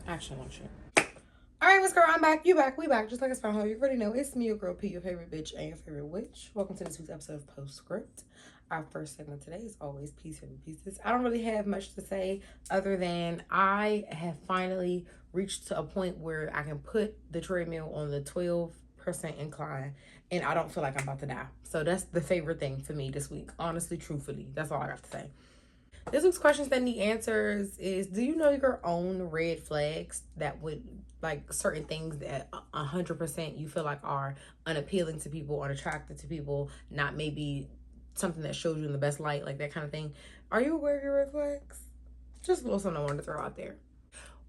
Action on shit. Alright, what's going on? I'm back. You back. We back. Just like it's found. You already know it's me, your girl P, your favorite bitch and your favorite witch. Welcome to this week's episode of Postscript. Our first segment today is always piece and pieces. I don't really have much to say other than I have finally reached to a point where I can put the treadmill on the 12% incline and I don't feel like I'm about to die. So that's the favorite thing for me this week. Honestly, truthfully, that's all I got to say. This week's questions that need answers is, do you know your own red flags that would, like, certain things that 100% you feel like are unappealing to people, unattractive to people, not maybe something that shows you in the best light, like that kind of thing? Are you aware of your red flags? Just a little something I wanted to throw out there.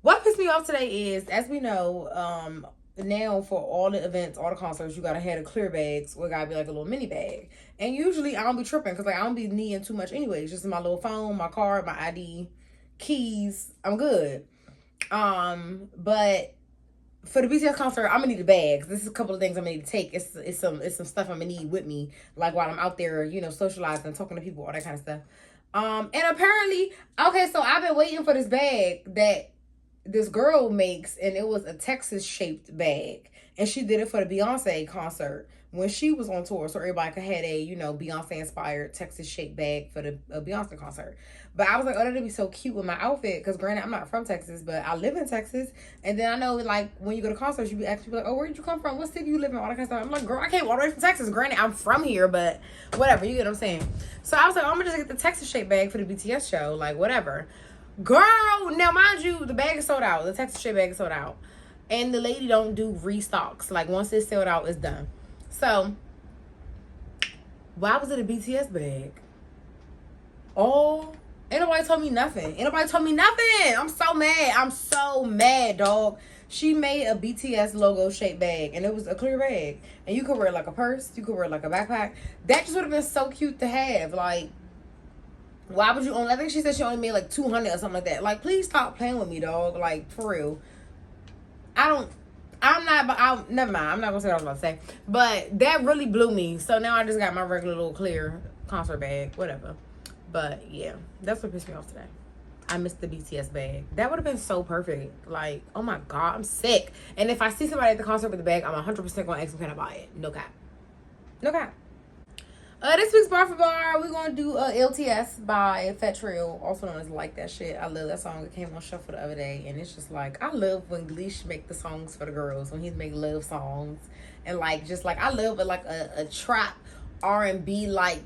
What pissed me off today is, as we know, now for all the events, all the concerts, you gotta have the clear bags or it gotta be like a little mini bag. And usually I don't be tripping because like I don't be needing too much anyways. Just my little phone, my card, my ID, keys, I'm good. But for the BTS concert, I'm gonna need the bags. This is a couple of things I'm gonna need to take. It's some stuff I'm gonna need with me, like while I'm out there, you know, socializing, talking to people, all that kind of stuff. And apparently, okay, so I've been waiting for this bag that this girl makes, and it was a Texas shaped bag, and she did it for the Beyonce concert when she was on tour, so everybody could have a, you know, Beyonce inspired Texas shaped bag for the Beyonce concert. But I was like, oh, that'd be so cute with my outfit, because granted I'm not from Texas, but I live in Texas. And then I know, like, when you go to concerts, you be actually like, oh, where did you come from, what city you live in, all that kind of stuff. I'm like, girl, I came all the way from Texas. Granted I'm from here, but whatever, you get what I'm saying. So I was like, oh, I'm gonna just get the Texas shaped bag for the BTS show, like whatever. Girl, now mind you, the bag is sold out. The Texas shit bag is sold out. And the lady don't do restocks. Like, once it's sold out, it's done. So, why was it a BTS bag? Oh, ain't nobody told me nothing. Ain't nobody told me nothing. I'm so mad. I'm so mad, dog. She made a BTS logo shaped bag, and it was a clear bag. And you could wear it like a purse. You could wear it like a backpack. That just would have been so cute to have. Like, why would you only, I think she said she only made like 200 or something like that. Like, please stop playing with me, dog. Like, for real. Never mind. I'm not going to say what I was about to say. But that really blew me. So now I just got my regular little clear concert bag. Whatever. But, yeah. That's what pissed me off today. I missed the BTS bag. That would have been so perfect. Like, oh my God, I'm sick. And if I see somebody at the concert with the bag, I'm 100% going to ask them, can I buy it? No cap. No cap. This week's bar for bar, we're gonna do LTS by Fat Trio, also known as Like That Shit. I love that song. It came on shuffle the other day, and it's just like, I love when Gleesh make the songs for the girls, when he's make love songs, and like, just like, I love like a trap R&B like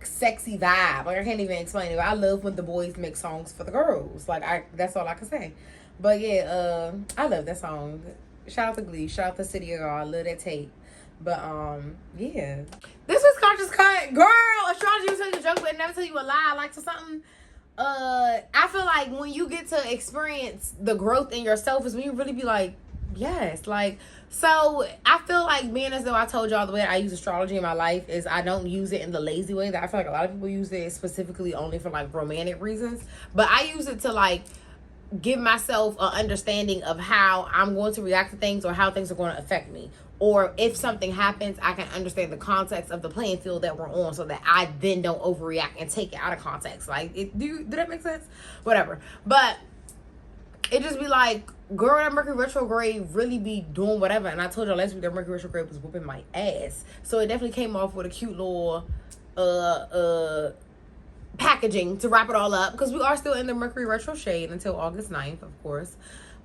sexy vibe. Like, I can't even explain it, but I love when the boys make songs for the girls. Like, that's all I can say. But yeah, I love that song. Shout out to Gleesh, shout out to City of God. I love that tape. But yeah, this was conscious cut. Girl, astrology will tell you a joke but never tell you a lie. Like, to something, I feel like when you get to experience the growth in yourself is when you really be like, yes. Like, so I feel like, being as though I told y'all, the way I use astrology in my life is I don't use it in the lazy way that I feel like a lot of people use it specifically only for like romantic reasons. But I use it to like give myself an understanding of how I'm going to react to things or how things are going to affect me. Or if something happens, I can understand the context of the playing field that we're on so that I then don't overreact and take it out of context. Like, did that make sense? Whatever. But it just be like, girl, that Mercury retrograde really be doing whatever. And I told y'all last week that Mercury retrograde was whooping my ass. So it definitely came off with a cute little packaging to wrap it all up. Because we are still in the Mercury retro shade until August 9th, of course.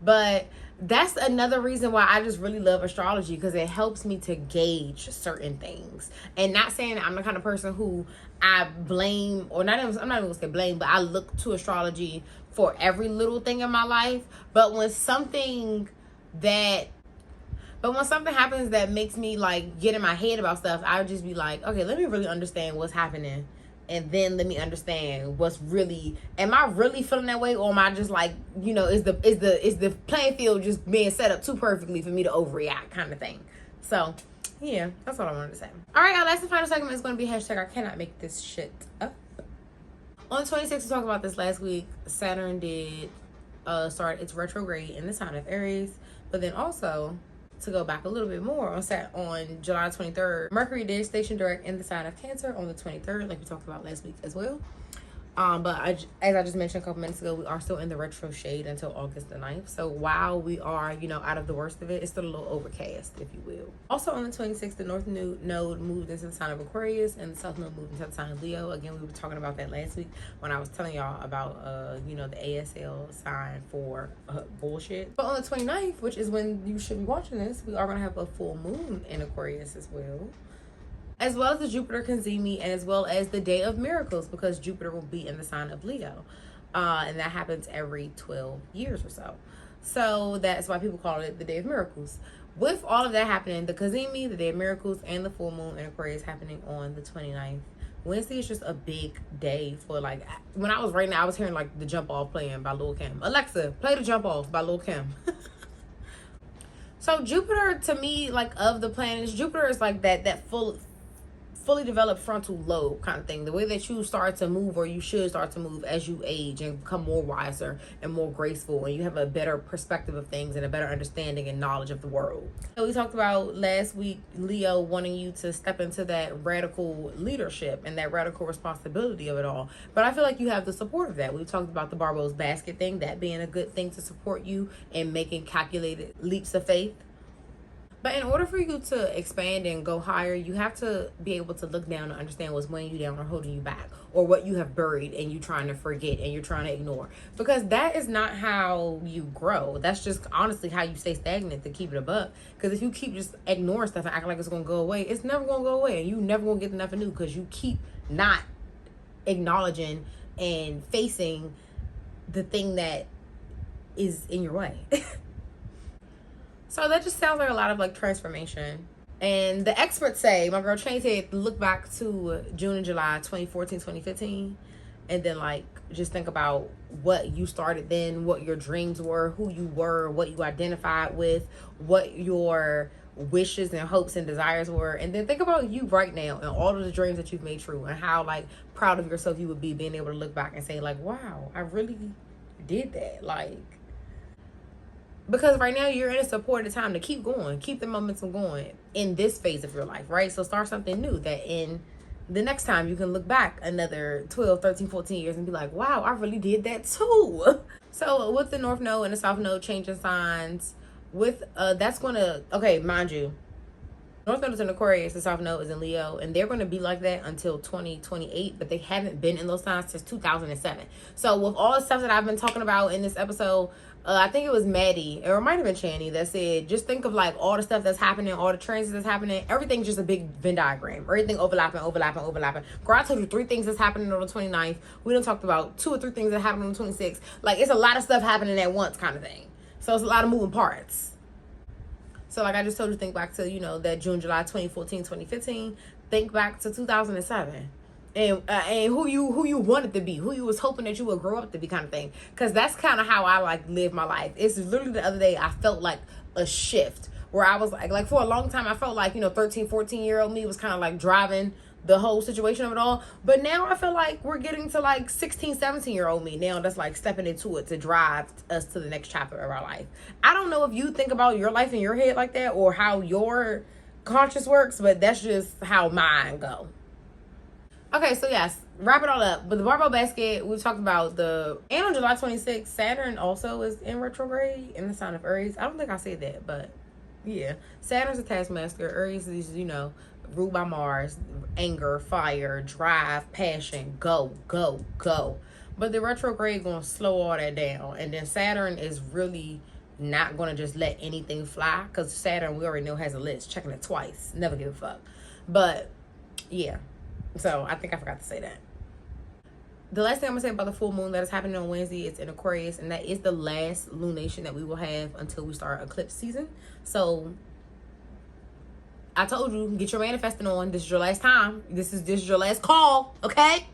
But that's another reason why I just really love astrology, because it helps me to gauge certain things. And not saying that I'm the kind of person who I blame, or not even, I'm not even gonna say blame, but I look to astrology for every little thing in my life. But when something happens that makes me like get in my head about stuff, I would just be like, okay, let me really understand what's happening. And then let me understand what's really, am I really feeling that way, or am I just like, you know, is the playing field just being set up too perfectly for me to overreact, kind of thing. So yeah, that's all I wanted to say. All right, our last and final segment is going to be hashtag I cannot make this shit up. On the 26th, we talked about this last week, Saturn did start its retrograde in the sign of Aries, but then also, to go back a little bit more, on July 23rd, Mercury did station direct in the sign of Cancer on the 23rd, like we talked about last week as well. As I just mentioned a couple minutes ago, we are still in the retro shade until August the 9th. So while we are, out of the worst of it, it's still a little overcast, if you will. Also on the 26th, the North Node moved into the sign of Aquarius, and the South Node moved into the sign of Leo. Again, we were talking about that last week when I was telling y'all about, the ASL sign for bullshit. But on the 29th, which is when you should be watching this, we are going to have a full moon in Aquarius as well. As well as the Jupiter Kanzimi, and as well as the Day of Miracles, because Jupiter will be in the sign of Leo. And that happens every 12 years or so. So that's why people call it the Day of Miracles. With all of that happening, the Kazimi, the Day of Miracles, and the full moon in Aquarius happening on the 29th. Wednesday is just a big day for, like, when I was writing, I was hearing, like, the Jumpoff playing by Lil Kim. Alexa, play the Jumpoff by Lil Kim. So Jupiter, to me, like, of the planets, Jupiter is like that fully developed frontal lobe kind of thing, the way that you start to move, or you should start to move as you age and become more wiser and more graceful, and you have a better perspective of things and a better understanding and knowledge of the world. So we talked about last week Leo wanting you to step into that radical leadership and that radical responsibility of it all, but I feel like you have the support of that. We talked about the Barbell's basket thing, that being a good thing to support you in making calculated leaps of faith. But in order for you to expand and go higher, you have to be able to look down and understand what's weighing you down or holding you back, or what you have buried and you're trying to forget and you're trying to ignore. Because that is not how you grow. That's just honestly how you stay stagnant, to keep it a buck. Because if you keep just ignoring stuff and acting like it's going to go away, it's never going to go away. And you never going to get nothing new, because you keep not acknowledging and facing the thing that is in your way. So that just sounds like a lot of, like, transformation. And the experts say, my girl Chain said, look back to June and July 2014, 2015. And then, like, just think about what you started then, what your dreams were, who you were, what you identified with, what your wishes and hopes and desires were. And then think about you right now and all of the dreams that you've made true, and how, like, proud of yourself you would be being able to look back and say, like, wow, I really did that. Like, because right now you're in a supported time to keep going, keep the momentum going in this phase of your life, right? So start something new, that in the next time you can look back another 12, 13, 14 years and be like, wow, I really did that too. So with the North Node and the South Node changing signs, with that's going to, okay, mind you, North Node is in Aquarius, the South Node is in Leo, and they're going to be like that until 2028, but they haven't been in those signs since 2007. So with all the stuff that I've been talking about in this episode, I think it was Maddie, or it might have been Channy, that said, just think of, like, all the stuff that's happening, all the transits that's happening. Everything's just a big Venn diagram. Everything overlapping. Girl, I told you 3 things that's happening on the 29th. We done talked about 2 or 3 things that happened on the 26th. Like, it's a lot of stuff happening at once kind of thing. So it's a lot of moving parts. So, like I just told you, think back to, that June, July 2014, 2015. Think back to 2007. And who you wanted to be, who you was hoping that you would grow up to be, kind of thing. Because that's kind of how I, like, live my life. It's literally the other day I felt like a shift where I was like for a long time I felt like, 13, 14-year-old me was kind of like driving the whole situation of it all. But now I feel like we're getting to, like, 16, 17-year-old me now that's, like, stepping into it to drive us to the next chapter of our life. I don't know if you think about your life in your head like that, or how your conscious works, but that's just how mine go. Okay, so yes, wrap it all up. But the barbell basket, we talked about and on July 26th, Saturn also is in retrograde in the sign of Aries. I don't think I said that, but yeah. Saturn's a taskmaster. Aries is, ruled by Mars, anger, fire, drive, passion, go. But the retrograde going to slow all that down. And then Saturn is really not going to just let anything fly, because Saturn, we already know, has a list. Checking it twice. Never give a fuck. But, yeah. So I think I forgot to say that. The last thing I'm going to say about the full moon that is happening on Wednesday is in Aquarius, and that is the last lunation that we will have until we start eclipse season. So I told you, get your manifesting on. This is your last time. This is your last call, okay?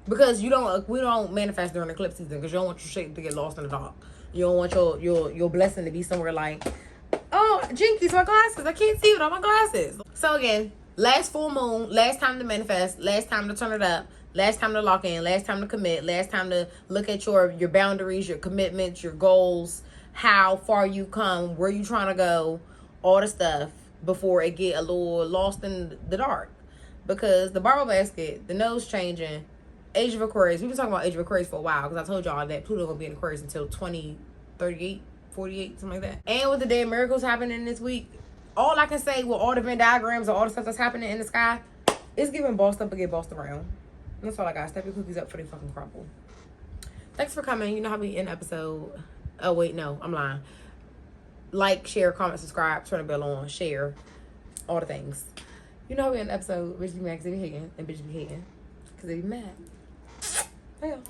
Because we don't manifest during eclipse season, because you don't want your shit to get lost in the dark. You don't want your blessing to be somewhere like, oh, Jinkies, my glasses. I can't see without my glasses. So again, last full moon, last time to manifest, last time to turn it up, last time to lock in, last time to commit, last time to look at your boundaries, your commitments, your goals, how far you come, where you trying to go, all the stuff, before it get a little lost in the dark. Because the barbell basket, the node's changing, Age of Aquarius. We've been talking about Age of Aquarius for a while because I told y'all that Pluto gonna be in Aquarius until 2038, 48, something like that. And with the day of miracles happening this week, all I can say with all the Venn diagrams or all the stuff that's happening in the sky, it's giving bossed up and get bossed around. That's all I got. Step your cookies up for they fucking crumble. Thanks for coming. You know how we end episode. Oh wait, no, I'm lying. Like, share, comment, subscribe, turn the bell on, share, all the things. You know how we end episode. Bitch be mad because they be hating, and bitch be hating because they be mad. Hell.